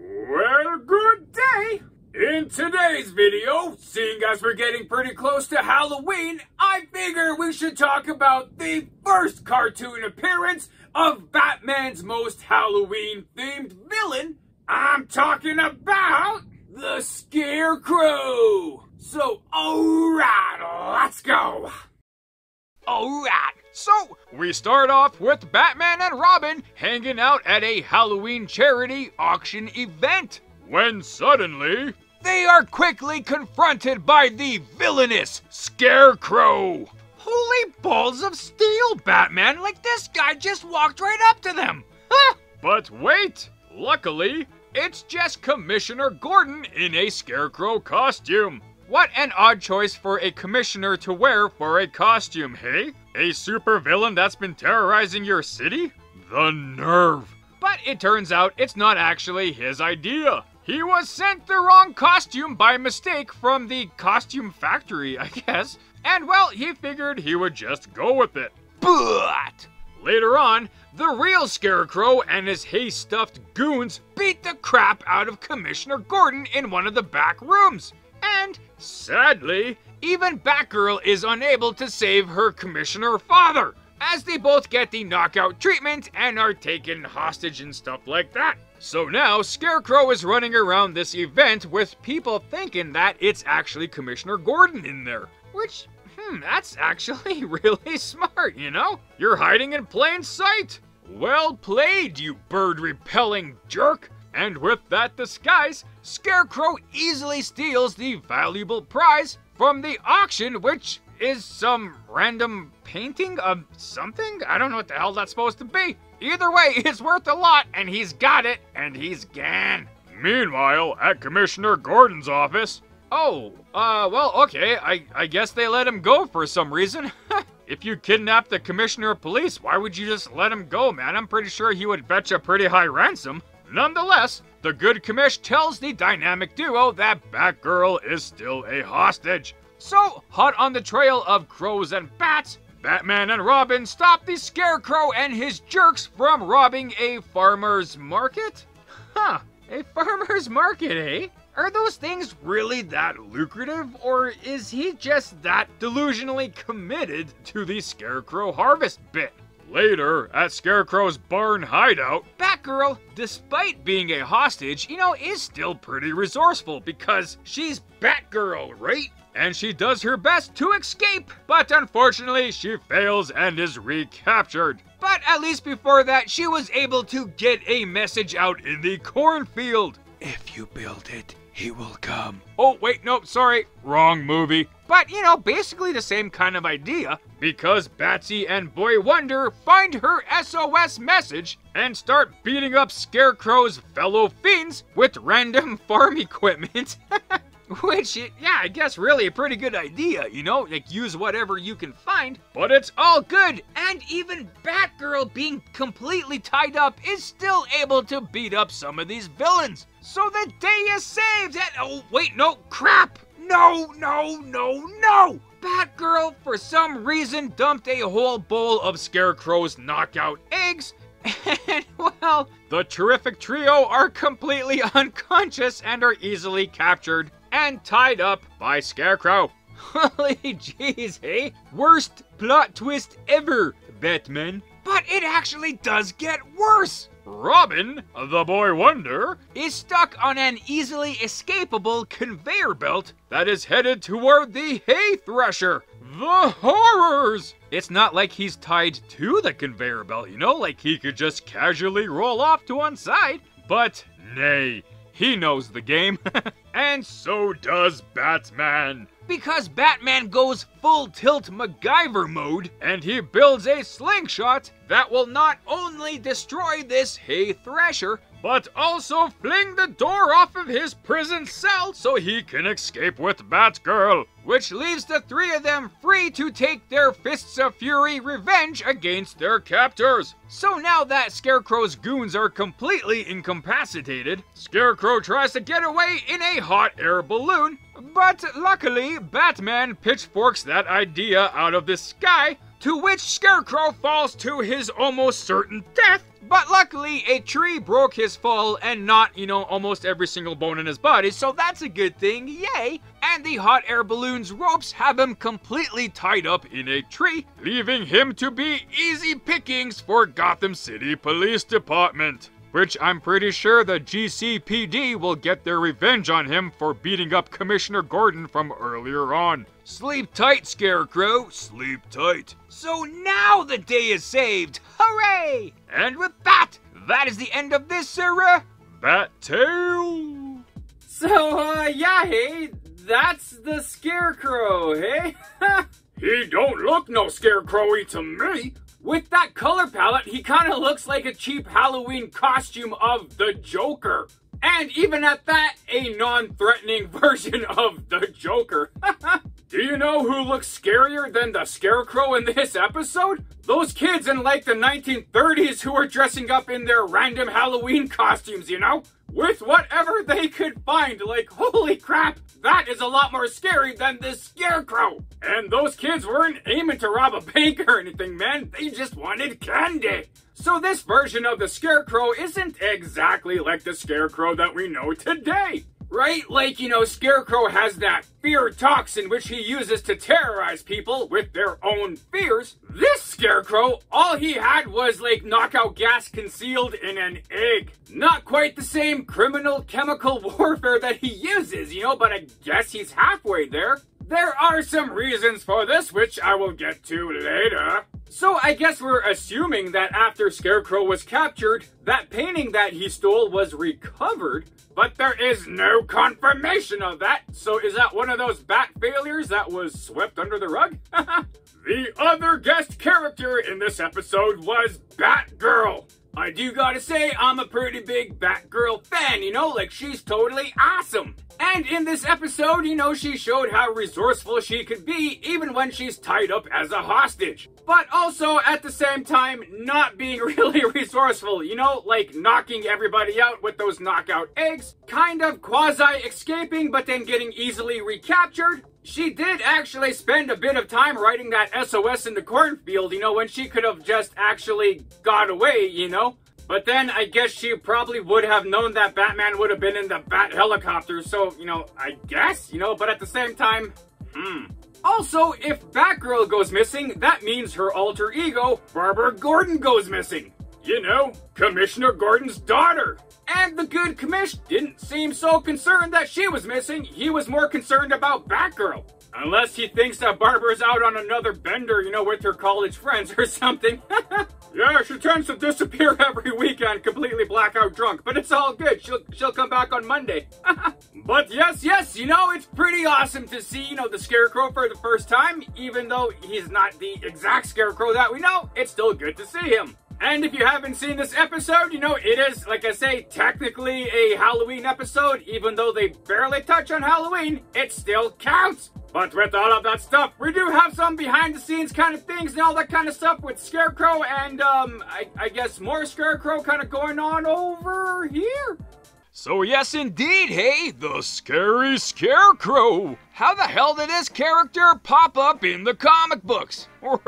Well, good day! In today's video, seeing as we're getting pretty close to Halloween, I figure we should talk about the first cartoon appearance of Batman's most Halloween-themed villain. I'm talking about the Scarecrow! So, alright, let's go! Alright, so we start off with Batman and Robin hanging out at a Halloween charity auction event, when suddenly they are quickly confronted by the villainous Scarecrow. Holy balls of steel, Batman, like this guy just walked right up to them. But wait, luckily, it's just Commissioner Gordon in a Scarecrow costume. What an odd choice for a commissioner to wear for a costume, hey? A supervillain that's been terrorizing your city? The nerve. But it turns out it's not actually his idea. He was sent the wrong costume by mistake from the costume factory, I guess. And well, he figured he would just go with it. But later on, the real Scarecrow and his hay-stuffed goons beat the crap out of Commissioner Gordon in one of the back rooms. And, sadly, even Batgirl is unable to save her commissioner father, as they both get the knockout treatment and are taken hostage and stuff like that. So now, Scarecrow is running around this event with people thinking that it's actually Commissioner Gordon in there. Which, that's actually really smart, you know? You're hiding in plain sight. Well played, you bird-repelling jerk. And with that disguise, Scarecrow easily steals the valuable prize from the auction, which is some random painting of something? I don't know what the hell that's supposed to be. Either way, it's worth a lot, and he's got it, and he's gone. Meanwhile, at Commissioner Gordon's office... Oh, well, okay, I guess they let him go for some reason. If you kidnapped the Commissioner of Police, why would you just let him go, man? I'm pretty sure he would fetch a pretty high ransom. Nonetheless, the good commish tells the dynamic duo that Batgirl is still a hostage. So, hot on the trail of crows and bats, Batman and Robin stop the Scarecrow and his jerks from robbing a farmer's market? A farmer's market, eh? Are those things really that lucrative, or is he just that delusionally committed to the Scarecrow harvest bit? Later, at Scarecrow's barn hideout, Batgirl, despite being a hostage, is still pretty resourceful because she's Batgirl, right? And she does her best to escape, but unfortunately she fails and is recaptured. But at least before that, she was able to get a message out in the cornfield. If you build it, he will come. Oh, wait, no, sorry, wrong movie. But, basically the same kind of idea, because Batsy and Boy Wonder find her SOS message and start beating up Scarecrow's fellow fiends with random farm equipment. Which, yeah, I guess really a pretty good idea, like use whatever you can find. But it's all good, and even Batgirl being completely tied up is still able to beat up some of these villains. So the day is saved, and oh wait, no, crap! No! Batgirl, for some reason, dumped a whole bowl of Scarecrow's knockout eggs, and, well, the terrific trio are completely unconscious and are easily captured and tied up by Scarecrow. Holy jeez, hey? Worst plot twist ever, Batman. But it actually does get worse. Robin, the Boy Wonder, is stuck on an easily escapable conveyor belt that is headed toward the hay thresher. The horrors! It's not like he's tied to the conveyor belt, like he could just casually roll off to one side. But nay, he knows the game. And so does Batman. Because Batman goes full tilt MacGyver mode, and he builds a slingshot that will not only destroy this hay thresher, but also fling the door off of his prison cell so he can escape with Batgirl, which leaves the three of them free to take their Fists of Fury revenge against their captors. So now that Scarecrow's goons are completely incapacitated, Scarecrow tries to get away in a hot air balloon, but luckily Batman pitchforks that idea out of the sky, to which Scarecrow falls to his almost certain death But luckily, a tree broke his fall and not, almost every single bone in his body, so that's a good thing, yay! And the hot air balloon's ropes have him completely tied up in a tree, leaving him to be easy pickings for Gotham City Police Department. Which I'm pretty sure the GCPD will get their revenge on him for beating up Commissioner Gordon from earlier on. Sleep tight, Scarecrow, sleep tight. So now the day is saved, hooray! And with that, that is the end of this, Bat Tale. So, yeah, hey, that's the Scarecrow, hey? He don't look no Scarecrow-y to me. With that color palette, he kind of looks like a cheap Halloween costume of the Joker. And even at that, a non-threatening version of the Joker. Do you know who looks scarier than the Scarecrow in this episode? Those kids in like the 1930s who were dressing up in their random Halloween costumes, with whatever they could find. Like, holy crap, that is a lot more scary than this Scarecrow. And those kids weren't aiming to rob a bank or anything, man. They just wanted candy. So this version of the Scarecrow isn't exactly like the Scarecrow that we know today. Right? Like, Scarecrow has that fear toxin which he uses to terrorize people with their own fears. This Scarecrow, all he had was like knockout gas concealed in an egg. Not quite the same criminal chemical warfare that he uses, but I guess he's halfway there. There are some reasons for this, which I will get to later. So I guess we're assuming that after Scarecrow was captured, that painting that he stole was recovered, but there is no confirmation of that. So is that one of those bat failures that was swept under the rug? The other guest character in this episode was Batgirl. I do gotta say, I'm a pretty big Batgirl fan, like she's totally awesome. And in this episode, she showed how resourceful she could be even when she's tied up as a hostage. But also, at the same time, not being really resourceful, like knocking everybody out with those knockout eggs, kind of quasi-escaping but then getting easily recaptured. She did actually spend a bit of time writing that SOS in the cornfield, when she could have just actually got away, But then I guess she probably would have known that Batman would have been in the Bat helicopter, so, I guess, but at the same time, Also, if Batgirl goes missing, that means her alter ego, Barbara Gordon, goes missing. Commissioner Gordon's daughter. And the good commish didn't seem so concerned that she was missing. He was more concerned about Batgirl. Unless he thinks that Barbara's out on another bender, with her college friends or something. Yeah, she tends to disappear every weekend, completely blackout drunk, but it's all good. She'll come back on Monday. But yes, it's pretty awesome to see, the Scarecrow for the first time. Even though he's not the exact Scarecrow that we know, it's still good to see him. And if you haven't seen this episode, it is, like I say, technically a Halloween episode. Even though they barely touch on Halloween, it still counts. But with all of that stuff, we do have some behind-the-scenes kind of things and all that kind of stuff with Scarecrow and, I guess more Scarecrow kind of going on over here. So yes, indeed, hey, the scary Scarecrow. How the hell did this character pop up in the comic books? Well,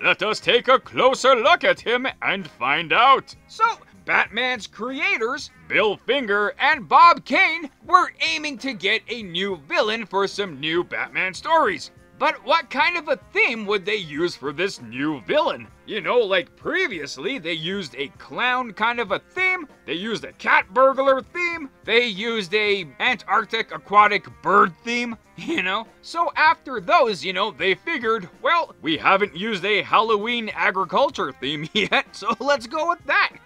let us take a closer look at him and find out. So, Batman's creators, Bill Finger and Bob Kane, were aiming to get a new villain for some new Batman stories. But what kind of a theme would they use for this new villain? Like previously, they used a clown kind of a theme, they used a cat burglar theme, they used a Antarctic aquatic bird theme, So after those, they figured, well, we haven't used a Halloween agriculture theme yet, so let's go with that.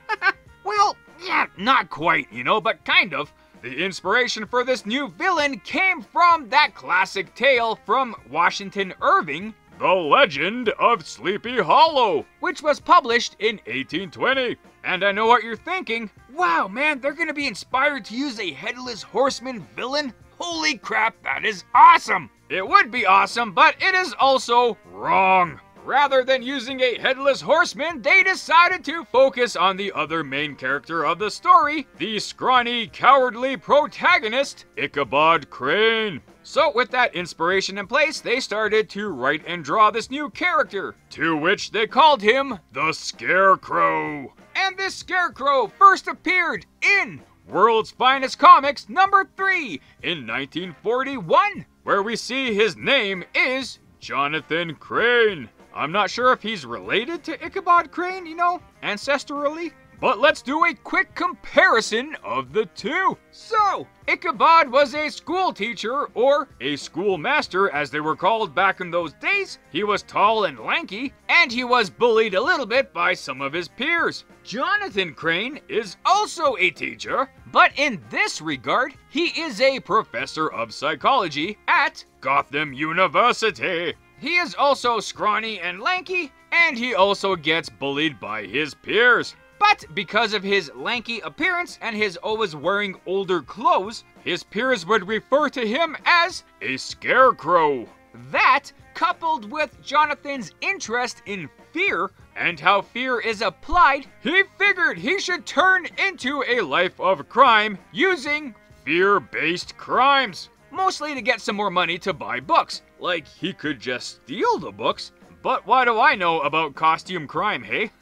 Well, yeah, not quite, but kind of. The inspiration for this new villain came from that classic tale from Washington Irving, The Legend of Sleepy Hollow, which was published in 1820. And I know what you're thinking. Wow, man, they're gonna be inspired to use a headless horseman villain? Holy crap, that is awesome! It would be awesome, but it is also wrong. Rather than using a headless horseman, they decided to focus on the other main character of the story, the scrawny, cowardly protagonist, Ichabod Crane. So with that inspiration in place, they started to write and draw this new character, to which they called him the Scarecrow. And this Scarecrow first appeared in World's Finest Comics number 3 in 1941, where we see his name is Jonathan Crane. I'm not sure if he's related to Ichabod Crane, you know, ancestrally. But let's do a quick comparison of the two. So, Ichabod was a school teacher, or a schoolmaster as they were called back in those days. He was tall and lanky, and he was bullied a little bit by some of his peers. Jonathan Crane is also a teacher, but in this regard, he is a professor of psychology at Gotham University. He is also scrawny and lanky, and he also gets bullied by his peers. But because of his lanky appearance and his always wearing older clothes, his peers would refer to him as a Scarecrow. That, coupled with Jonathan's interest in fear and how fear is applied, he figured he should turn into a life of crime using fear-based crimes. Mostly to get some more money to buy books. Like, he could just steal the books. But what do I know about costume crime, hey?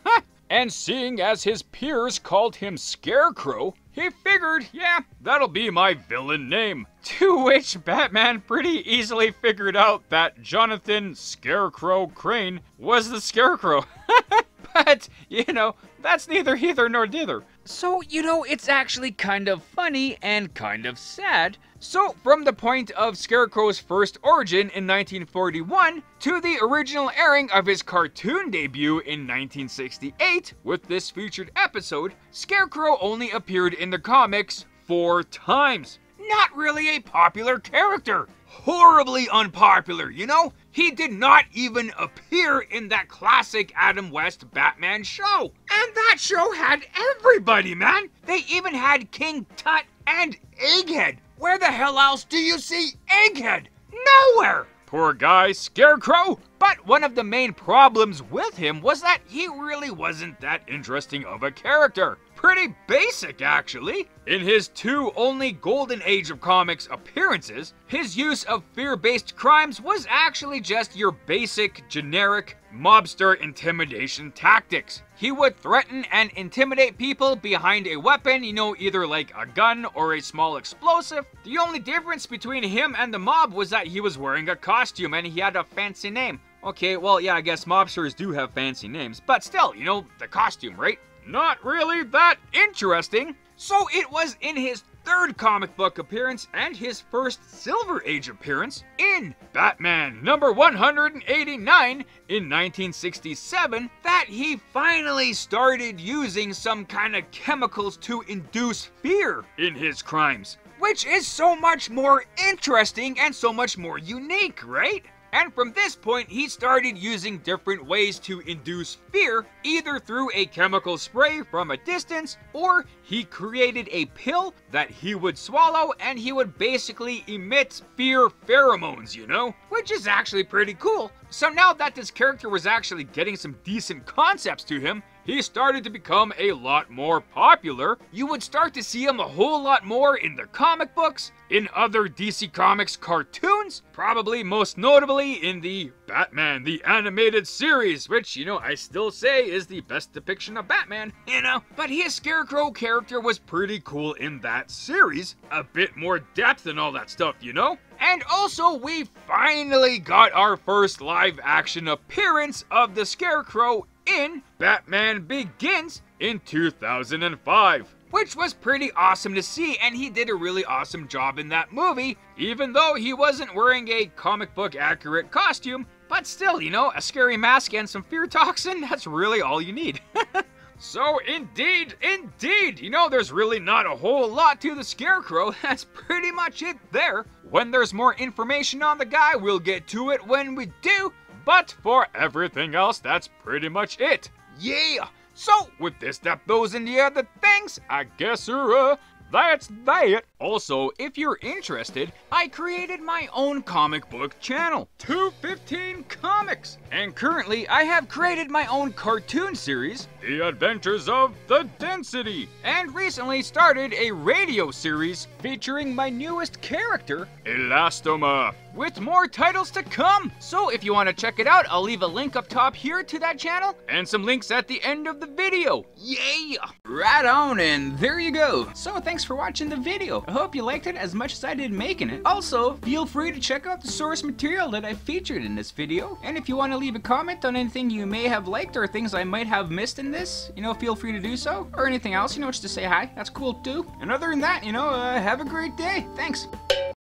And seeing as his peers called him Scarecrow, he figured, yeah, that'll be my villain name. To which Batman pretty easily figured out that Jonathan Scarecrow Crane was the Scarecrow. But, you know, that's neither hither nor thither. So, you know, it's actually kind of funny and kind of sad. So, from the point of Scarecrow's first origin in 1941 to the original airing of his cartoon debut in 1968 with this featured episode, Scarecrow only appeared in the comics 4 times. Not really a popular character. Horribly unpopular, you know? He did not even appear in that classic Adam West Batman show. And that show had everybody, man. They even had King Tut and Egghead. Where the hell else do you see Egghead? Nowhere! Poor guy, Scarecrow. But one of the main problems with him was that he really wasn't that interesting of a character. Pretty basic, actually. In his 2 only Golden Age of Comics appearances, his use of fear-based crimes was actually just your basic, generic, mobster intimidation tactics. He would threaten and intimidate people behind a weapon, you know, either like a gun or a small explosive. The only difference between him and the mob was that he was wearing a costume and he had a fancy name. Okay, well, yeah, I guess mobsters do have fancy names, but still, you know, the costume, right? Not really that interesting. So it was in his 3rd comic book appearance and his first Silver Age appearance in Batman number 189 in 1967 that he finally started using some kind of chemicals to induce fear in his crimes. Which is so much more interesting and so much more unique, right? And from this point, he started using different ways to induce fear, either through a chemical spray from a distance, or he created a pill that he would swallow and he would basically emit fear pheromones, you know? Which is actually pretty cool. So now that this character was actually getting some decent concepts to him, he started to become a lot more popular. You would start to see him a whole lot more in the comic books, in other DC Comics cartoons, probably most notably in the Batman the Animated Series, which, you know, I still say is the best depiction of Batman, you know? But his Scarecrow character was pretty cool in that series. A bit more depth and all that stuff, you know? And also, we finally got our first live-action appearance of the Scarecrow in Batman Begins in 2005. Which was pretty awesome to see, and he did a really awesome job in that movie, even though he wasn't wearing a comic book accurate costume. But still, you know, a scary mask and some fear toxin, that's really all you need. So indeed, you know, there's really not a whole lot to the Scarecrow. That's pretty much it there. When there's more information on the guy, we'll get to it when we do. But for everything else, that's pretty much it. Yeah! So, with this, that, those, and the other things, I guess that's that. Also, if you're interested, I created my own comic book channel, 215 Comics. And currently, I have created my own cartoon series, The Adventures of the Density. And recently started a radio series featuring my newest character, Elastoma, with more titles to come. So if you want to check it out, I'll leave a link up top here to that channel and some links at the end of the video. Yeah! Right on, and there you go. So thanks for watching the video. I hope you liked it as much as I did making it. Also, feel free to check out the source material that I featured in this video. And if you want to leave a comment on anything you may have liked or things I might have missed in this, feel free to do so. Or anything else, just to say hi. That's cool too. And other than that, have a great day. Thanks.